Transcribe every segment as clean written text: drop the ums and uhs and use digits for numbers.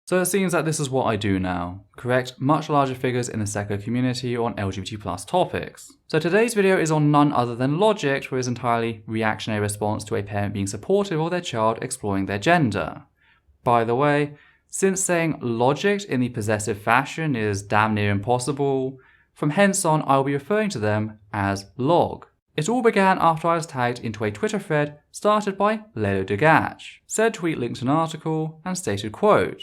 So it seems that this is what I do now, correct much larger figures in the secular community on LGBT+ topics. So today's video is on none other than Logicked, where it's entirely reactionary response to a parent being supportive of their child exploring their gender. By the way, since saying Logicked in the possessive fashion is damn near impossible, from hence on I will be referring to them as Log. It all began after I was tagged into a Twitter thread started by Logicked. Said tweet linked an article and stated, quote,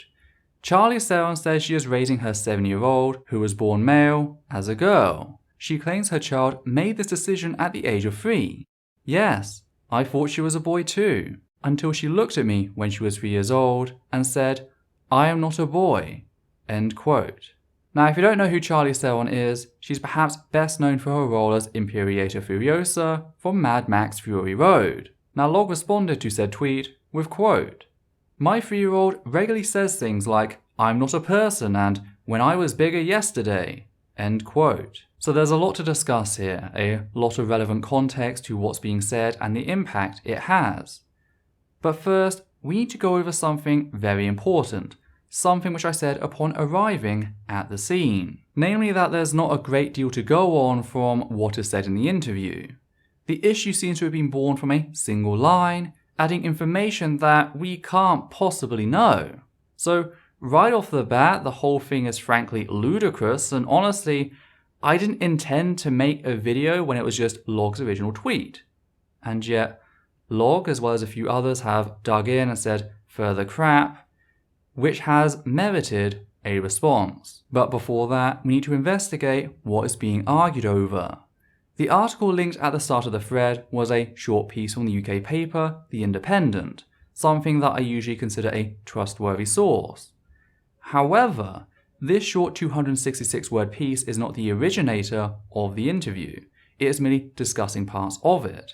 Charlize Theron says she is raising her 7-year-old, who was born male, as a girl. She claims her child made this decision at the age of 3. Yes, I thought she was a boy too, until she looked at me when she was 3 years old and said, I am not a boy. End quote. Now, if you don't know who Charlize Theron is, she's perhaps best known for her role as Imperator Furiosa from Mad Max Fury Road. Now, Log responded to said tweet with, quote, My 3-year-old regularly says things like, I'm not a person and when I was bigger yesterday. End quote. So there's a lot to discuss here, a lot of relevant context to what's being said and the impact it has. But first, we need to go over something very important, something which I said upon arriving at the scene. Namely that there's not a great deal to go on from what is said in the interview. The issue seems to have been born from a single line, adding information that we can't possibly know. So right off the bat, the whole thing is frankly ludicrous, and honestly, I didn't intend to make a video when it was just Log's original tweet. And yet, Log, as well as a few others, have dug in and said further crap, which has merited a response. But before that, we need to investigate what is being argued over. The article linked at the start of the thread was a short piece from the UK paper, The Independent, something that I usually consider a trustworthy source. However, this short 266-word piece is not the originator of the interview. It is merely discussing parts of it.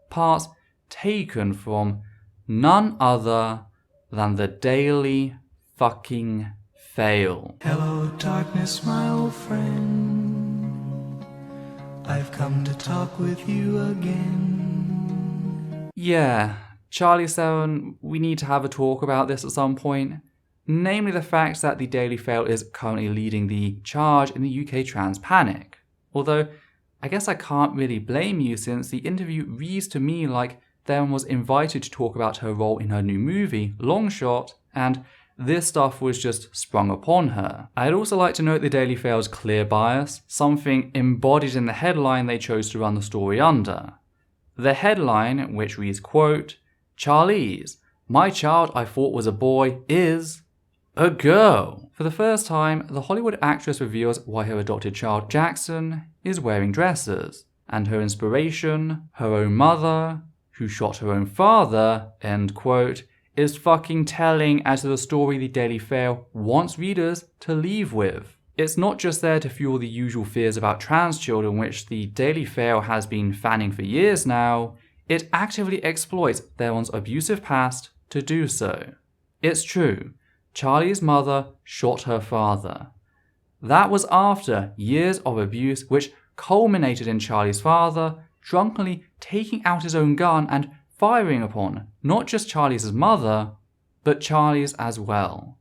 Parts taken from none other than the Daily fucking Fail. Hello darkness, my old friend. I've come to talk with you again. Yeah, Charlize Theron, we need to have a talk about this at some point. Namely the fact that the Daily Fail is currently leading the charge in the UK trans panic. Although, I guess I can't really blame you since the interview reads to me like Theron was invited to talk about her role in her new movie, Longshot, and this stuff was just sprung upon her. I'd also like to note the Daily Fail's clear bias, something embodied in the headline they chose to run the story under. The headline, which reads, quote, Charlize, my child I thought was a boy is a girl. For the first time, the Hollywood actress reveals why her adopted child, Jackson, is wearing dresses, and her inspiration, her own mother, who shot her own father, end quote, is fucking telling as to the story the Daily Fail wants readers to leave with. It's not just there to fuel the usual fears about trans children, which the Daily Fail has been fanning for years now, it actively exploits Theron's abusive past to do so. It's true, Charlie's mother shot her father. That was after years of abuse which culminated in Charlie's father drunkenly taking out his own gun and firing upon not just Charlize's mother, but Charlize as well.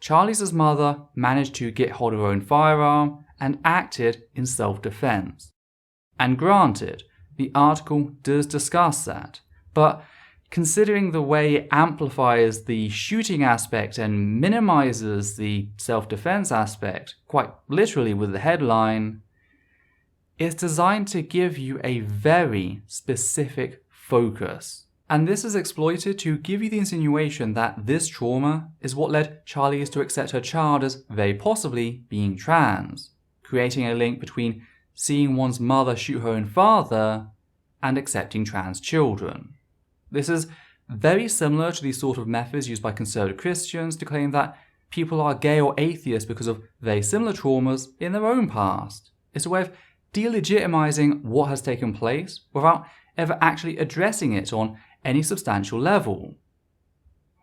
Charlize's mother managed to get hold of her own firearm and acted in self-defense. And granted, the article does discuss that, but considering the way it amplifies the shooting aspect and minimizes the self-defense aspect, quite literally with the headline, it's designed to give you a very specific focus. And this is exploited to give you the insinuation that this trauma is what led Charlize to accept her child as very possibly being trans, creating a link between seeing one's mother shoot her own father and accepting trans children. This is very similar to the sort of methods used by conservative Christians to claim that people are gay or atheist because of very similar traumas in their own past. It's a way of delegitimizing what has taken place without ever actually addressing it on any substantial level.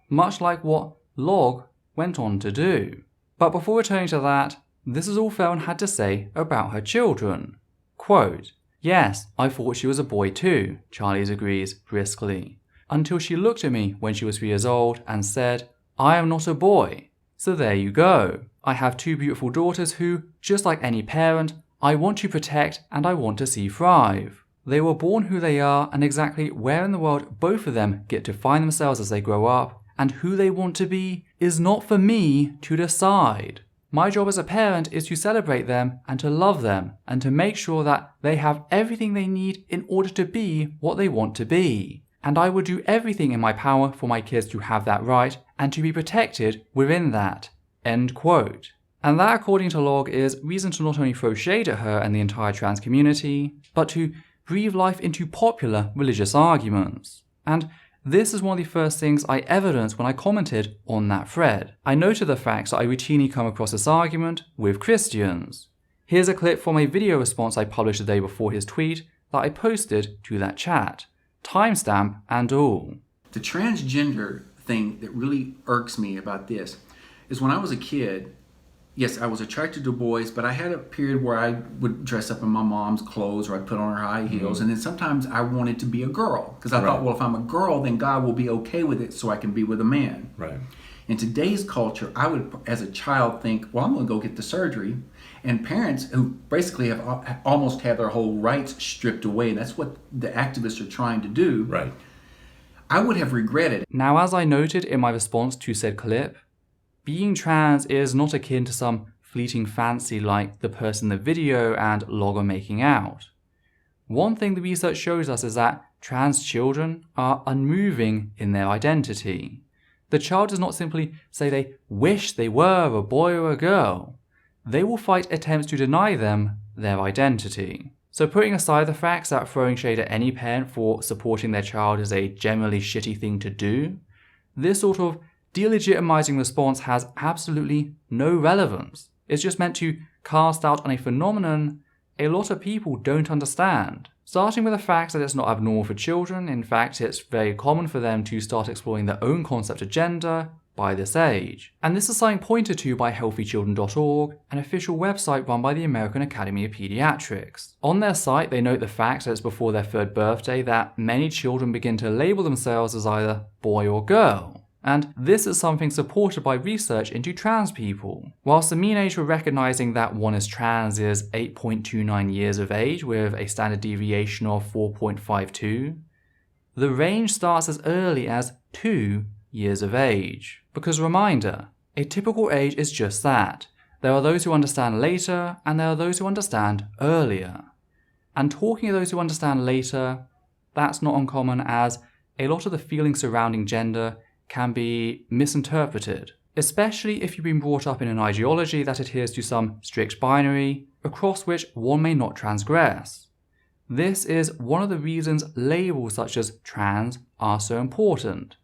Much like what Log went on to do. But before returning to that, this is all Theron had to say about her children. Quote, yes, I thought she was a boy too, Charlize agrees briskly, until she looked at me when she was 3 years old and said, I am not a boy. So there you go. I have 2 beautiful daughters who, just like any parent, I want to protect and I want to see thrive. They were born who they are, and exactly where in the world both of them get to find themselves as they grow up and who they want to be is not for me to decide. My job as a parent is to celebrate them and to love them and to make sure that they have everything they need in order to be what they want to be. And I would do everything in my power for my kids to have that right and to be protected within that." End quote. And that, according to Log, is reason to not only throw shade at her and the entire trans community, but to breathe life into popular religious arguments. And this is one of the first things I evidenced when I commented on that thread. I noted the fact that I routinely come across this argument with Christians. Here's a clip from a video response I published the day before his tweet that I posted to that chat. Timestamp and all. The transgender thing that really irks me about this is when I was a kid, yes, I was attracted to boys, but I had a period where I would dress up in my mom's clothes or I'd put on her high heels. And then sometimes I wanted to be a girl because I thought, well, if I'm a girl, then God will be okay with it so I can be with a man. Right. In today's culture, I would, as a child, think, well, I'm going to go get the surgery. And parents who basically have almost had their whole rights stripped away, and that's what the activists are trying to do. Right. I would have regretted it. Now, as I noted in my response to said clip, being trans is not akin to some fleeting fancy like the person in the video and Log are making out. One thing the research shows us is that trans children are unmoving in their identity. The child does not simply say they wish they were a boy or a girl. They will fight attempts to deny them their identity. So putting aside the facts that throwing shade at any parent for supporting their child is a generally shitty thing to do, this sort of delegitimizing response has absolutely no relevance. It's just meant to cast doubt on a phenomenon a lot of people don't understand. Starting with the fact that it's not abnormal for children, in fact it's very common for them to start exploring their own concept of gender by this age. And this is something pointed to by healthychildren.org, an official website run by the American Academy of Pediatrics. On their site they note the fact that it's before their 3rd birthday that many children begin to label themselves as either boy or girl. And this is something supported by research into trans people. Whilst the mean age for recognizing that one is trans is 8.29 years of age with a standard deviation of 4.52, the range starts as early as 2 years of age. Because reminder, a typical age is just that. There are those who understand later and there are those who understand earlier. And talking of those who understand later, that's not uncommon as a lot of the feelings surrounding gender can be misinterpreted, especially if you've been brought up in an ideology that adheres to some strict binary across which one may not transgress. This is one of the reasons labels such as trans are so important.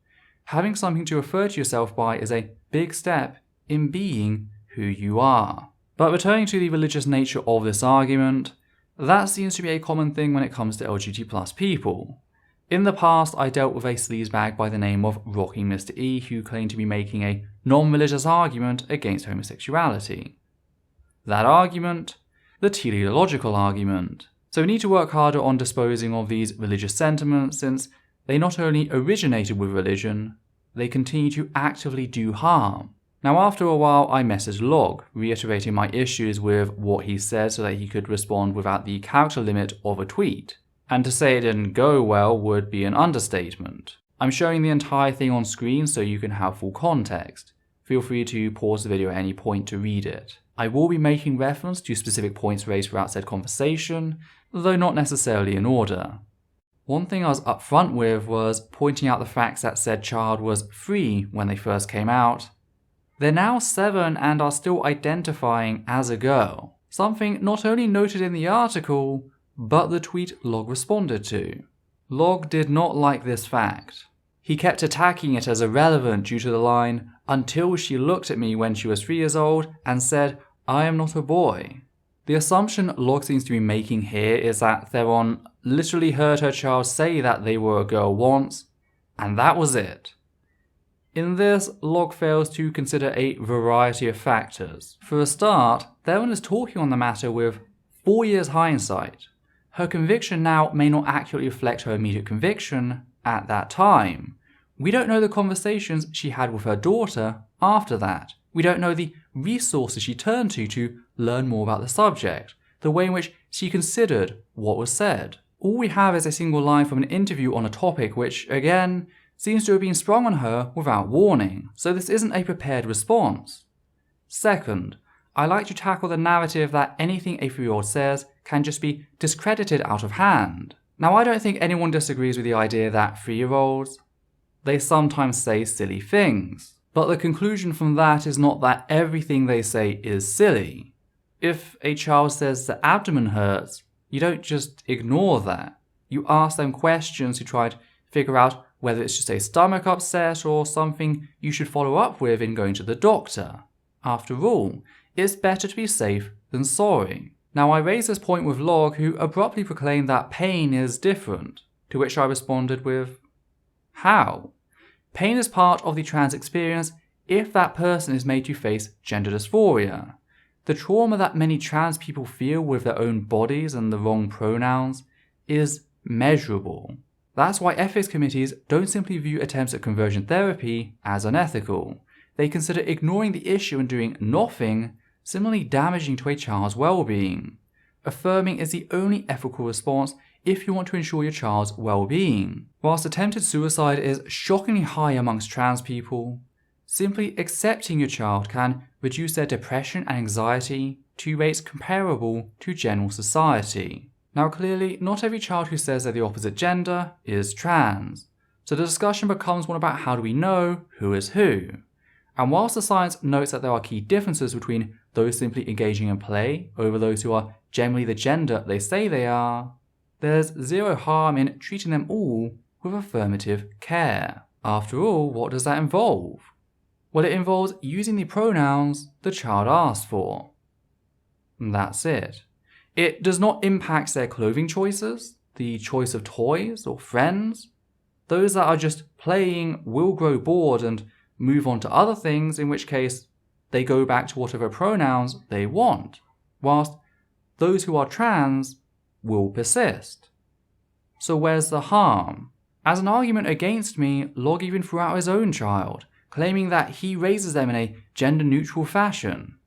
Having something to refer to yourself by is a big step in being who you are. But returning to the religious nature of this argument, that seems to be a common thing when it comes to LGBT+ people. In the past, I dealt with a sleazebag by the name of Rocking Mr. E who claimed to be making a non-religious argument against homosexuality. That argument? The teleological argument. So we need to work harder on disposing of these religious sentiments since they not only originated with religion, they continue to actively do harm. Now after a while I messaged Log, reiterating my issues with what he said so that he could respond without the character limit of a tweet. And to say it didn't go well would be an understatement. I'm showing the entire thing on screen so you can have full context. Feel free to pause the video at any point to read it. I will be making reference to specific points raised throughout said conversation, though not necessarily in order. One thing I was upfront with was pointing out the facts that said child was 3 when they first came out. They're now 7 and are still identifying as a girl. Something not only noted in the article, but the tweet Log responded to. Log did not like this fact. He kept attacking it as irrelevant due to the line, "until she looked at me when she was 3 years old and said, 'I am not a boy.'" The assumption Log seems to be making here is that Theron literally heard her child say that they were a girl once, and that was it. In this, Log fails to consider a variety of factors. For a start, Theron is talking on the matter with 4 years hindsight. Her conviction now may not accurately reflect her immediate conviction at that time. We don't know the conversations she had with her daughter after that. We don't know the resources she turned to learn more about the subject, the way in which she considered what was said. All we have is a single line from an interview on a topic which, again, seems to have been sprung on her without warning, so this isn't a prepared response. Second, I like to tackle the narrative that anything a 3-year-old says can just be discredited out of hand. Now, I don't think anyone disagrees with the idea that 3-year-olds, they sometimes say silly things, but the conclusion from that is not that everything they say is silly. If a child says the abdomen hurts, you don't just ignore that. You ask them questions to try to figure out whether it's just a stomach upset or something you should follow up with in going to the doctor. After all, it's better to be safe than sorry. Now, I raised this point with Log, who abruptly proclaimed that pain is different, to which I responded with, how? Pain is part of the trans experience if that person is made to face gender dysphoria. The trauma that many trans people feel with their own bodies and the wrong pronouns is measurable. That's why ethics committees don't simply view attempts at conversion therapy as unethical. They consider ignoring the issue and doing nothing similarly damaging to a child's well-being. Affirming is the only ethical response if you want to ensure your child's well-being. Whilst attempted suicide is shockingly high amongst trans people, simply accepting your child can reduce their depression and anxiety to rates comparable to general society. Now, clearly, not every child who says they're the opposite gender is trans, so the discussion becomes one about how do we know who is who. And whilst the science notes that there are key differences between those simply engaging in play over those who are generally the gender they say they are, there's zero harm in treating them all with affirmative care. After all, what does that involve? Well, it involves using the pronouns the child asked for. And that's it. It does not impact their clothing choices, the choice of toys or friends. Those that are just playing will grow bored and move on to other things, in which case they go back to whatever pronouns they want, whilst those who are trans will persist. So where's the harm? As an argument against me, Log even threw out his own child, claiming that he raises them in a gender-neutral fashion,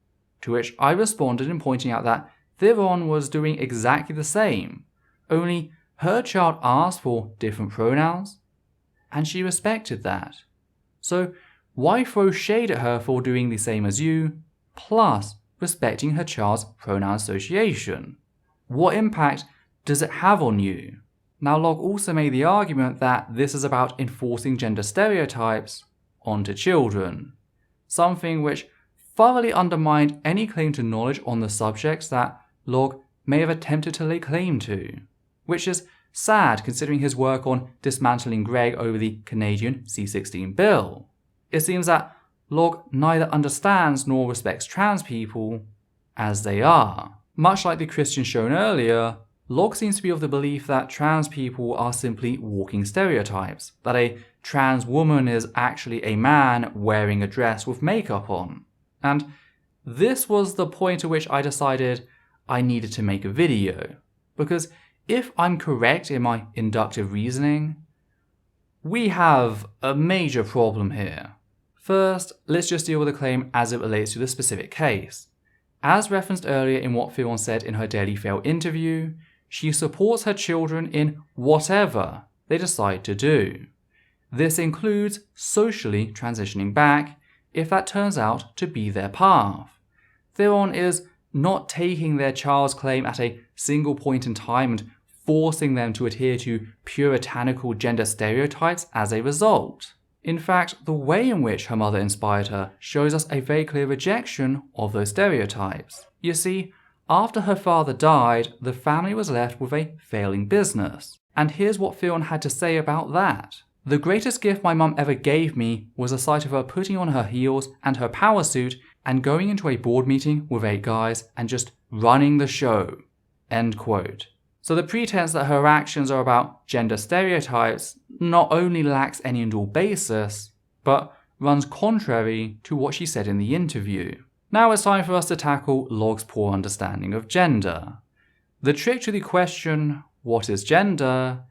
to which I responded in pointing out that Theron was doing exactly the same, only her child asked for different pronouns, and she respected that. So why throw shade at her for doing the same as you, plus respecting her child's pronoun association? What impact does it have on you? Now, Log also made the argument that this is about enforcing gender stereotypes onto children, something which thoroughly undermined any claim to knowledge on the subjects that Log may have attempted to lay claim to, which is sad considering his work on dismantling Greg over the Canadian C-16 bill. It seems that Log neither understands nor respects trans people as they are. Much like the Christians shown earlier, Log seems to be of the belief that trans people are simply walking stereotypes, that a trans woman is actually a man wearing a dress with makeup on. And this was the point at which I decided I needed to make a video, because if I'm correct in my inductive reasoning, we have a major problem here. First, let's just deal with the claim as it relates to the specific case. As referenced earlier in what Theron said in her Daily Fail interview, she supports her children in whatever they decide to do. This includes socially transitioning back if that turns out to be their path. Theron is not taking their child's claim at a single point in time and forcing them to adhere to puritanical gender stereotypes as a result. In fact, the way in which her mother inspired her shows us a very clear rejection of those stereotypes. You see, after her father died, the family was left with a failing business. And here's what Theron had to say about that. The greatest gift my mum ever gave me was the sight of her putting on her heels and her power suit and going into a board meeting with 8 guys and just running the show. End quote. So the pretense that her actions are about gender stereotypes not only lacks any and all basis, but runs contrary to what she said in the interview. Now it's time for us to tackle Log's poor understanding of gender. The trick to the question, what is gender,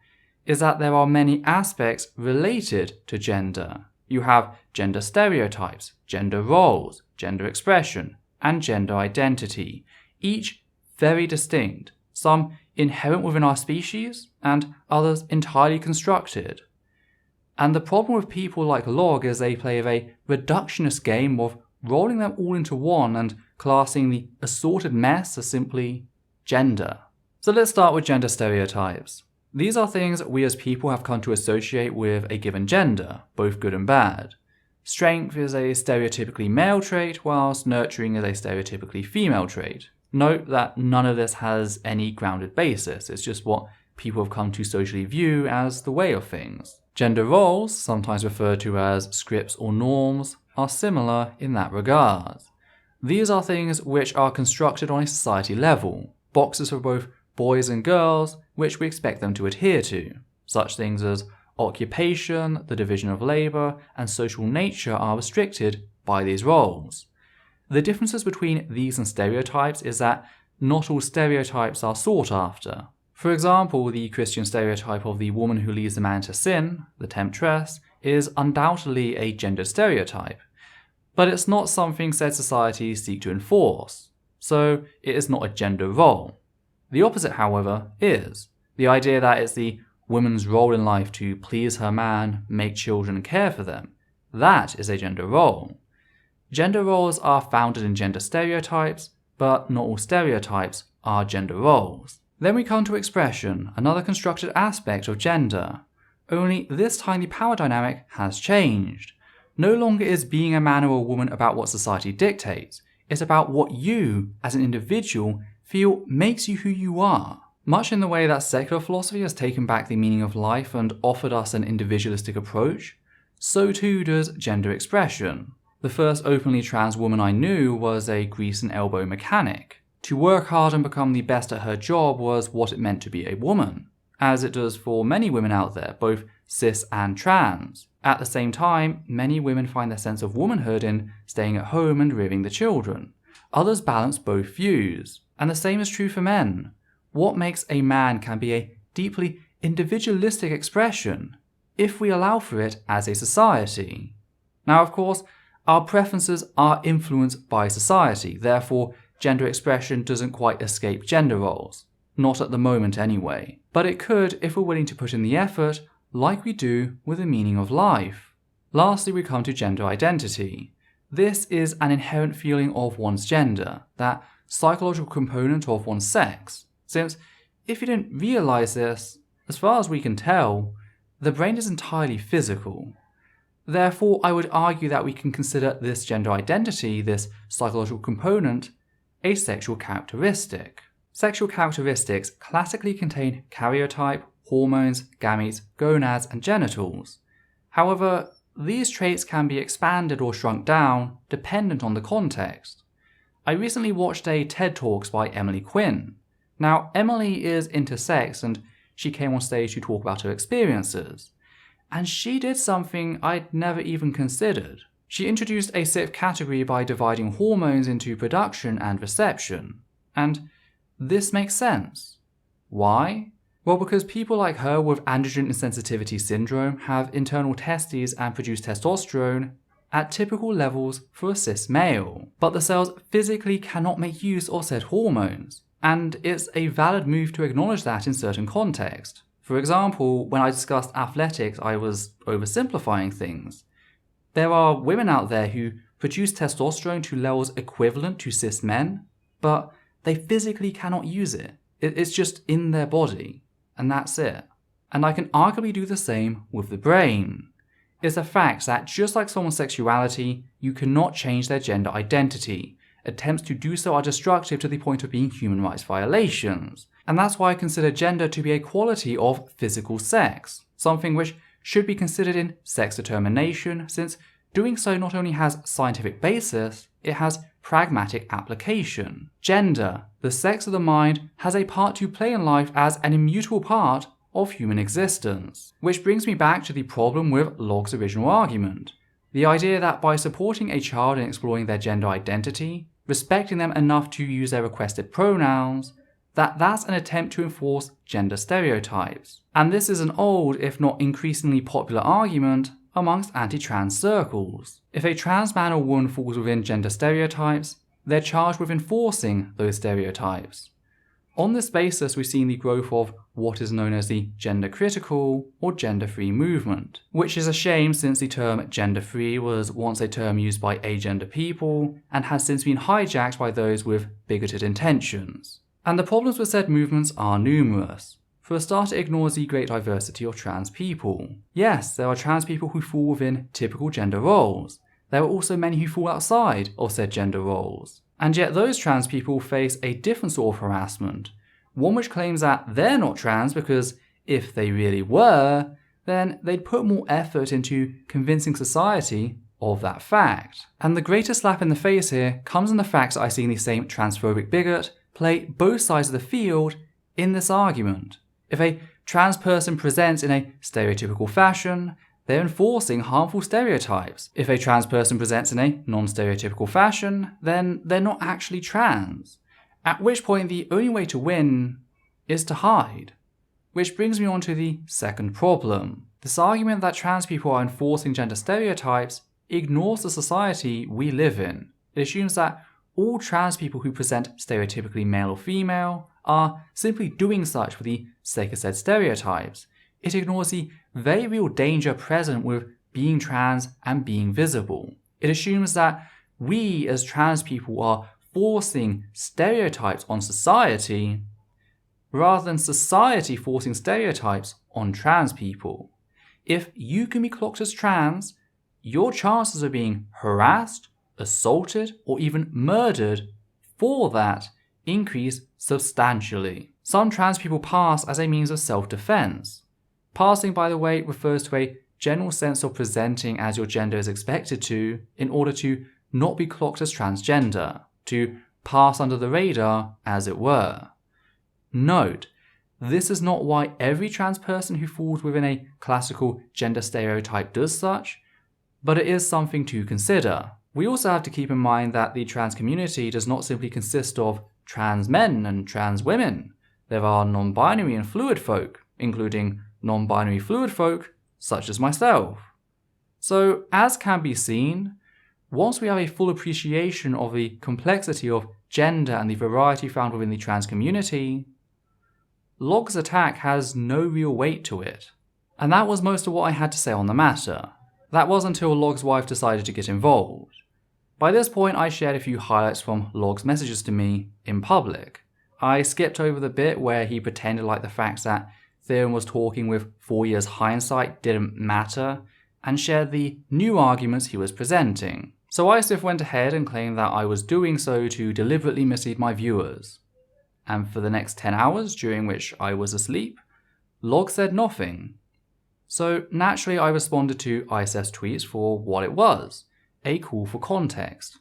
is that there are many aspects related to gender. You have gender stereotypes, gender roles, gender expression, and gender identity, each very distinct, some inherent within our species, and others entirely constructed. And the problem with people like Log is they play a reductionist game of rolling them all into one and classing the assorted mess as simply gender. So let's start with gender stereotypes. These are things we as people have come to associate with a given gender, both good and bad. Strength is a stereotypically male trait, whilst nurturing is a stereotypically female trait. Note that none of this has any grounded basis, it's just what people have come to socially view as the way of things. Gender roles, sometimes referred to as scripts or norms, are similar in that regard. These are things which are constructed on a society level, boxes for both boys and girls which we expect them to adhere to. Such things as occupation, the division of labour, and social nature are restricted by these roles. The differences between these and stereotypes is that not all stereotypes are sought after. For example, the Christian stereotype of the woman who leads the man to sin, the temptress, is undoubtedly a gender stereotype, but it's not something said societies seek to enforce, so it is not a gender role. The opposite, however, is the idea that it's the woman's role in life to please her man, make children, and care for them. That is a gender role. Gender roles are founded in gender stereotypes, but not all stereotypes are gender roles. Then we come to expression, another constructed aspect of gender. Only this time the power dynamic has changed. No longer is being a man or a woman about what society dictates. It's about what you, as an individual, feel makes you who you are. Much in the way that secular philosophy has taken back the meaning of life and offered us an individualistic approach, so too does gender expression. The first openly trans woman I knew was a grease and elbow mechanic. To work hard and become the best at her job was what it meant to be a woman, as it does for many women out there, both cis and trans. At the same time, many women find their sense of womanhood in staying at home and rearing the children. Others balance both views. And the same is true for men. What makes a man can be a deeply individualistic expression, if we allow for it as a society. Now, of course, our preferences are influenced by society, therefore gender expression doesn't quite escape gender roles. Not at the moment anyway. But it could if we're willing to put in the effort, like we do with the meaning of life. Lastly, we come to gender identity. This is an inherent feeling of one's gender, that psychological component of one's sex, since if you didn't realise this, as far as we can tell, the brain is entirely physical. Therefore, I would argue that we can consider this gender identity, this psychological component, a sexual characteristic. Sexual characteristics classically contain karyotype, hormones, gametes, gonads, and genitals. However, these traits can be expanded or shrunk down dependent on the context. I recently watched a TED Talks by Emily Quinn. Now, Emily is intersex and she came on stage to talk about her experiences. And she did something I'd never even considered. She introduced a sixth category by dividing hormones into production and reception. And this makes sense. Why? Well, because people like her with androgen insensitivity syndrome have internal testes and produce testosterone at typical levels for a cis male. But the cells physically cannot make use of said hormones, and it's a valid move to acknowledge that in certain contexts. For example, when I discussed athletics, I was oversimplifying things. There are women out there who produce testosterone to levels equivalent to cis men, but they physically cannot use it. It's just in their body, and that's it. And I can arguably do the same with the brain. It's a fact that just like someone's sexuality, you cannot change their gender identity. Attempts to do so are destructive to the point of being human rights violations. And that's why I consider gender to be a quality of physical sex, something which should be considered in sex determination, since doing so not only has scientific basis, it has pragmatic application. Gender, the sex of the mind, has a part to play in life as an immutable part of human existence. Which brings me back to the problem with Locke's original argument. The idea that by supporting a child in exploring their gender identity, respecting them enough to use their requested pronouns, that's an attempt to enforce gender stereotypes. And this is an old, if not increasingly popular argument amongst anti-trans circles. If a trans man or woman falls within gender stereotypes, they're charged with enforcing those stereotypes. On this basis, we've seen the growth of what is known as the gender-critical or gender-free movement, which is a shame since the term gender-free was once a term used by agender people and has since been hijacked by those with bigoted intentions. And the problems with said movements are numerous. For a start, it ignores the great diversity of trans people. Yes, there are trans people who fall within typical gender roles. There are also many who fall outside of said gender roles. And yet those trans people face a different sort of harassment, one which claims that they're not trans because if they really were, then they'd put more effort into convincing society of that fact. And the greatest slap in the face here comes in the fact that I've seen the same transphobic bigot play both sides of the field in this argument. If a trans person presents in a stereotypical fashion, they're enforcing harmful stereotypes. If a trans person presents in a non-stereotypical fashion, then they're not actually trans. At which point the only way to win is to hide. Which brings me on to the second problem. This argument that trans people are enforcing gender stereotypes ignores the society we live in. It assumes that all trans people who present stereotypically male or female are simply doing such for the sake of said stereotypes. It ignores the very real danger present with being trans and being visible. It assumes that we as trans people are forcing stereotypes on society rather than society forcing stereotypes on trans people. If you can be clocked as trans, your chances of being harassed, assaulted, or even murdered for that increase substantially. Some trans people pass as a means of self-defense. Passing, by the way, refers to a general sense of presenting as your gender is expected to in order to not be clocked as transgender, to pass under the radar, as it were. Note, this is not why every trans person who falls within a classical gender stereotype does such, but it is something to consider. We also have to keep in mind that the trans community does not simply consist of trans men and trans women. There are non-binary and fluid folk, including non-binary fluid folk such as myself. So, as can be seen, once we have a full appreciation of the complexity of gender and the variety found within the trans community, Log's attack has no real weight to it. And that was most of what I had to say on the matter. That was until Log's wife decided to get involved. By this point, I shared a few highlights from Log's messages to me in public. I skipped over the bit where he pretended like the fact that Theron was talking with 4 years hindsight didn't matter, and shared the new arguments he was presenting. So I still went ahead and claimed that I was doing so to deliberately mislead my viewers. And for the next 10 hours, during which I was asleep, Log said nothing. So naturally I responded to ISF's tweets for what it was, a call for context.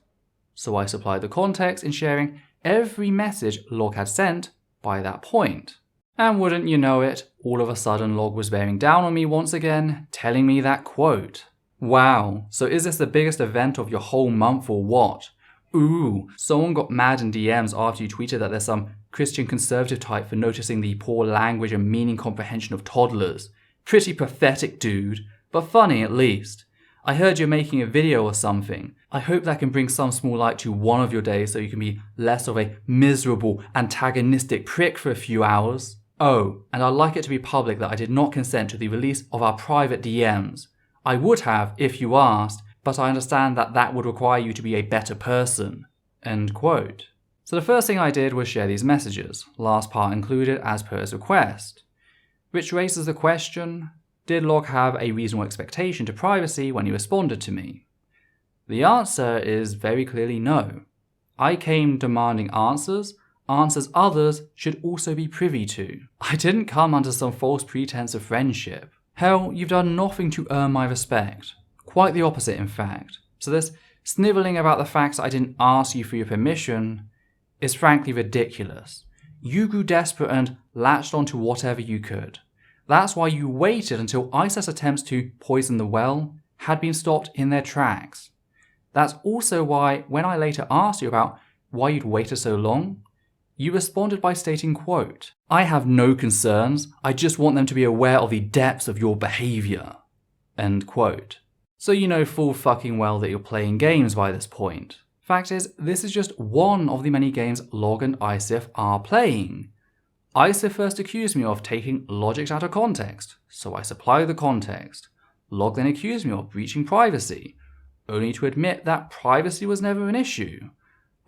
So I supplied the context in sharing every message Log had sent by that point. And wouldn't you know it, all of a sudden Log was bearing down on me once again, telling me that quote. Wow, so is this the biggest event of your whole month or what? Ooh, someone got mad in DMs after you tweeted that there's some Christian conservative type for noticing the poor language and meaning comprehension of toddlers. Pretty pathetic, dude, but funny at least. I heard you're making a video or something. I hope that can bring some small light to one of your days so you can be less of a miserable, antagonistic prick for a few hours. Oh, and I'd like it to be public that I did not consent to the release of our private DMs. I would have if you asked, but I understand that that would require you to be a better person. End quote. So the first thing I did was share these messages, last part included as per his request. Which raises the question, did Log have a reasonable expectation to privacy when he responded to me? The answer is very clearly no. I came demanding answers others should also be privy to. I didn't come under some false pretense of friendship. Hell, you've done nothing to earn my respect. Quite the opposite, in fact. So this snivelling about the fact that I didn't ask you for your permission is frankly ridiculous. You grew desperate and latched onto whatever you could. That's why you waited until ISIS attempts to poison the well had been stopped in their tracks. That's also why, when I later asked you about why you'd waited so long, you responded by stating, quote, "I have no concerns, I just want them to be aware of the depths of your behaviour." End quote. So you know full fucking well that you're playing games by this point. Fact is, this is just one of the many games Log and ISIF are playing. ISIF first accused me of taking Logicked out of context, so I supply the context. Log then accused me of breaching privacy, only to admit that privacy was never an issue.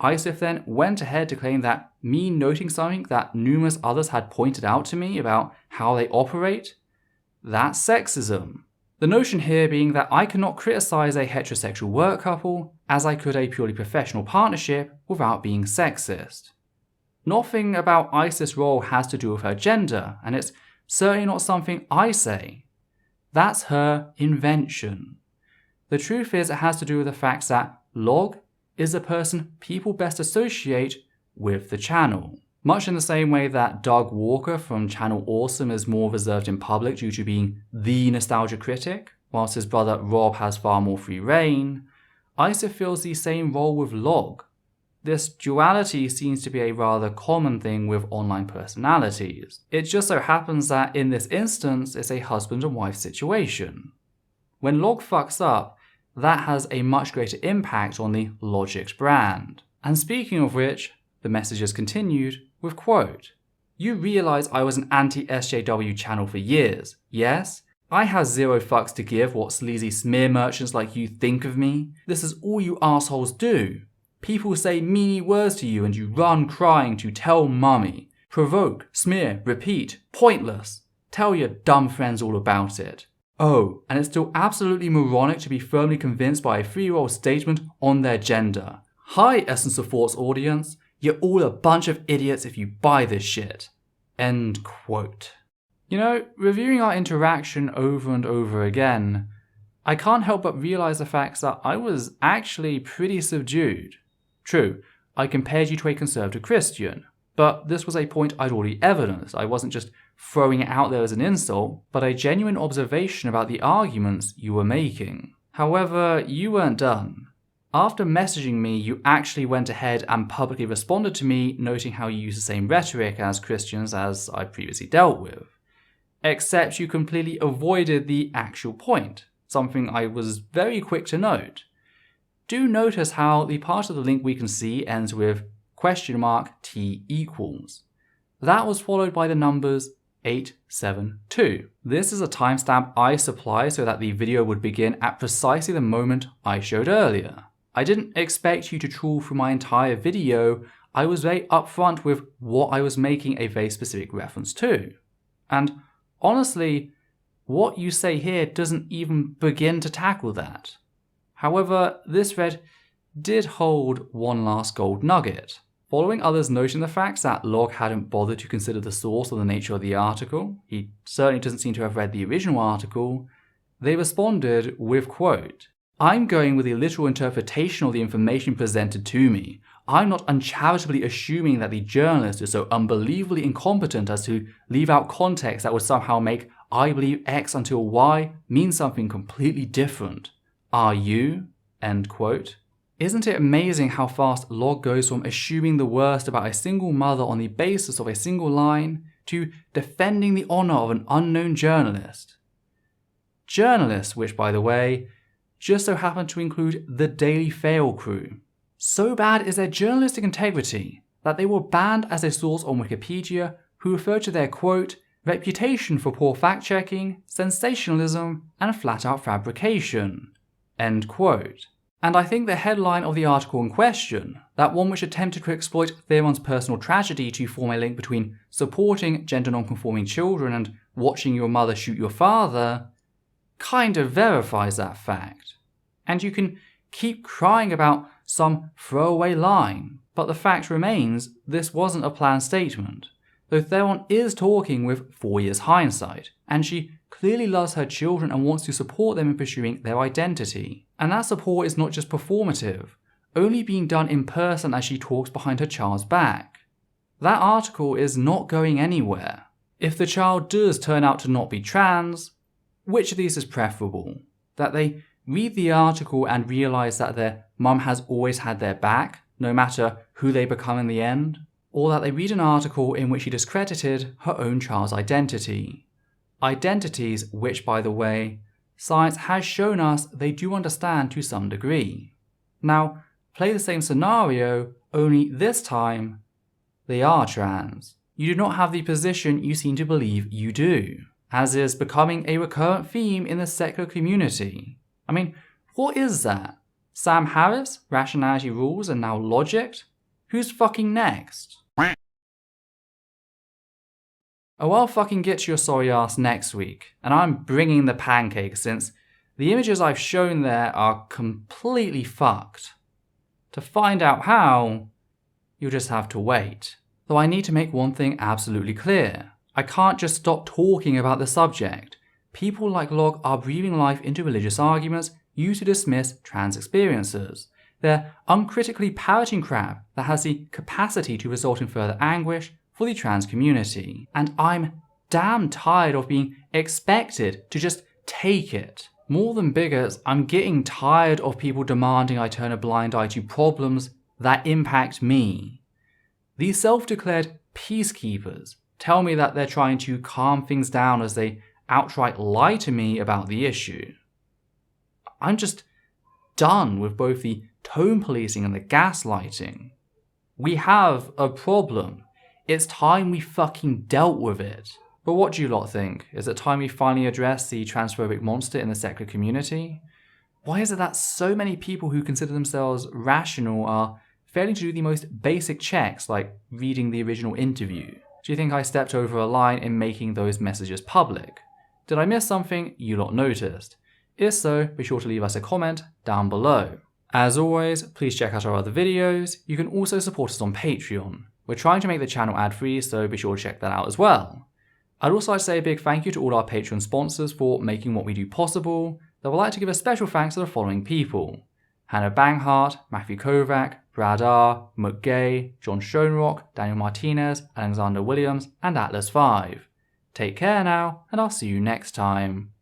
ISIF then went ahead to claim that me noting something that numerous others had pointed out to me about how they operate, that's sexism. The notion here being that I cannot criticize a heterosexual work couple as I could a purely professional partnership without being sexist. Nothing about ISIF's role has to do with her gender, and it's certainly not something I say. That's her invention. The truth is it has to do with the fact that Log is the person people best associate with the channel. Much in the same way that Doug Walker from Channel Awesome is more reserved in public due to being the nostalgia critic, whilst his brother Rob has far more free reign, ISIF fills the same role with Log. This duality seems to be a rather common thing with online personalities. It just so happens that in this instance it's a husband and wife situation. When Log fucks up, that has a much greater impact on the Logicked brand. And speaking of which, the message is continued with quote, "You realise I was an anti-SJW channel for years, yes? I have zero fucks to give what sleazy smear merchants like you think of me. This is all you assholes do. People say meany words to you and you run crying to tell mummy. Provoke, smear, repeat, pointless. Tell your dumb friends all about it. Oh, and it's still absolutely moronic to be firmly convinced by a 3-year-old statement on their gender. Hi, Essence of Thoughts audience. You're all a bunch of idiots if you buy this shit." End quote. You know, reviewing our interaction over and over again, I can't help but realise the fact that I was actually pretty subdued. True, I compared you to a conservative Christian, but this was a point I'd already evidenced. I wasn't just throwing it out there as an insult, but a genuine observation about the arguments you were making. However, you weren't done. After messaging me, you actually went ahead and publicly responded to me, noting how you use the same rhetoric as Christians as I previously dealt with. Except you completely avoided the actual point, something I was very quick to note. Do notice how the part of the link we can see ends with $T equals. That was followed by the numbers 872. This is a timestamp I supply so that the video would begin at precisely the moment I showed earlier. I didn't expect you to trawl through my entire video. I was very upfront with what I was making a very specific reference to. And honestly, what you say here doesn't even begin to tackle that. However, this thread did hold one last gold nugget. Following others noting the fact that Log hadn't bothered to consider the source or the nature of the article, he certainly doesn't seem to have read the original article, they responded with quote, "I'm going with the literal interpretation of the information presented to me. I'm not uncharitably assuming that the journalist is so unbelievably incompetent as to leave out context that would somehow make I believe X until Y mean something completely different. Are you?" End quote. Isn't it amazing how fast Log goes from assuming the worst about a single mother on the basis of a single line to defending the honour of an unknown journalist? Journalists, which by the way, just so happen to include the Daily Fail crew. So bad is their journalistic integrity that they were banned as a source on Wikipedia who referred to their quote, "reputation for poor fact-checking, sensationalism, and flat-out fabrication." End quote. And I think the headline of the article in question, that one which attempted to exploit Theron's personal tragedy to form a link between supporting gender non-conforming children and watching your mother shoot your father, kind of verifies that fact. And you can keep crying about some throwaway line, but the fact remains this wasn't a planned statement. Though Theron is talking with 4 years hindsight, and she clearly loves her children and wants to support them in pursuing their identity. And that support is not just performative, only being done in person as she talks behind her child's back. That article is not going anywhere. If the child does turn out to not be trans, which of these is preferable? That they read the article and realise that their mum has always had their back, no matter who they become in the end? Or that they read an article in which she discredited her own child's identity? Identities which, by the way, science has shown us they do understand to some degree. Now, play the same scenario, only this time, they are trans. You do not have the position you seem to believe you do, as is becoming a recurrent theme in the secular community. I mean, what is that? Sam Harris, Rationality Rules, and now Logicked? Who's fucking next? Oh, I'll fucking get to your sorry ass next week, and I'm bringing the pancake since the images I've shown there are completely fucked. To find out how, you'll just have to wait. Though I need to make one thing absolutely clear. I can't just stop talking about the subject. People like Log are breathing life into religious arguments used to dismiss trans experiences. They're uncritically parroting crap that has the capacity to result in further anguish for the trans community. And I'm damn tired of being expected to just take it. More than bigots, I'm getting tired of people demanding I turn a blind eye to problems that impact me. These self-declared peacekeepers tell me that they're trying to calm things down as they outright lie to me about the issue. I'm just done with both the tone policing and the gaslighting. We have a problem. It's time we fucking dealt with it. But what do you lot think? Is it time we finally address the transphobic monster in the secular community? Why is it that so many people who consider themselves rational are failing to do the most basic checks, like reading the original interview? Do you think I stepped over a line in making those messages public? Did I miss something you lot noticed? If so, be sure to leave us a comment down below. As always, please check out our other videos. You can also support us on Patreon. We're trying to make the channel ad-free, so be sure to check that out as well. I'd also like to say a big thank you to all our Patreon sponsors for making what we do possible. I would like to give a special thanks to the following people: Hannah Banghart, Matthew Kovac, Brad R, McGay, John Schoenrock, Daniel Martinez, Alexander Williams, and Atlas5. Take care now, and I'll see you next time.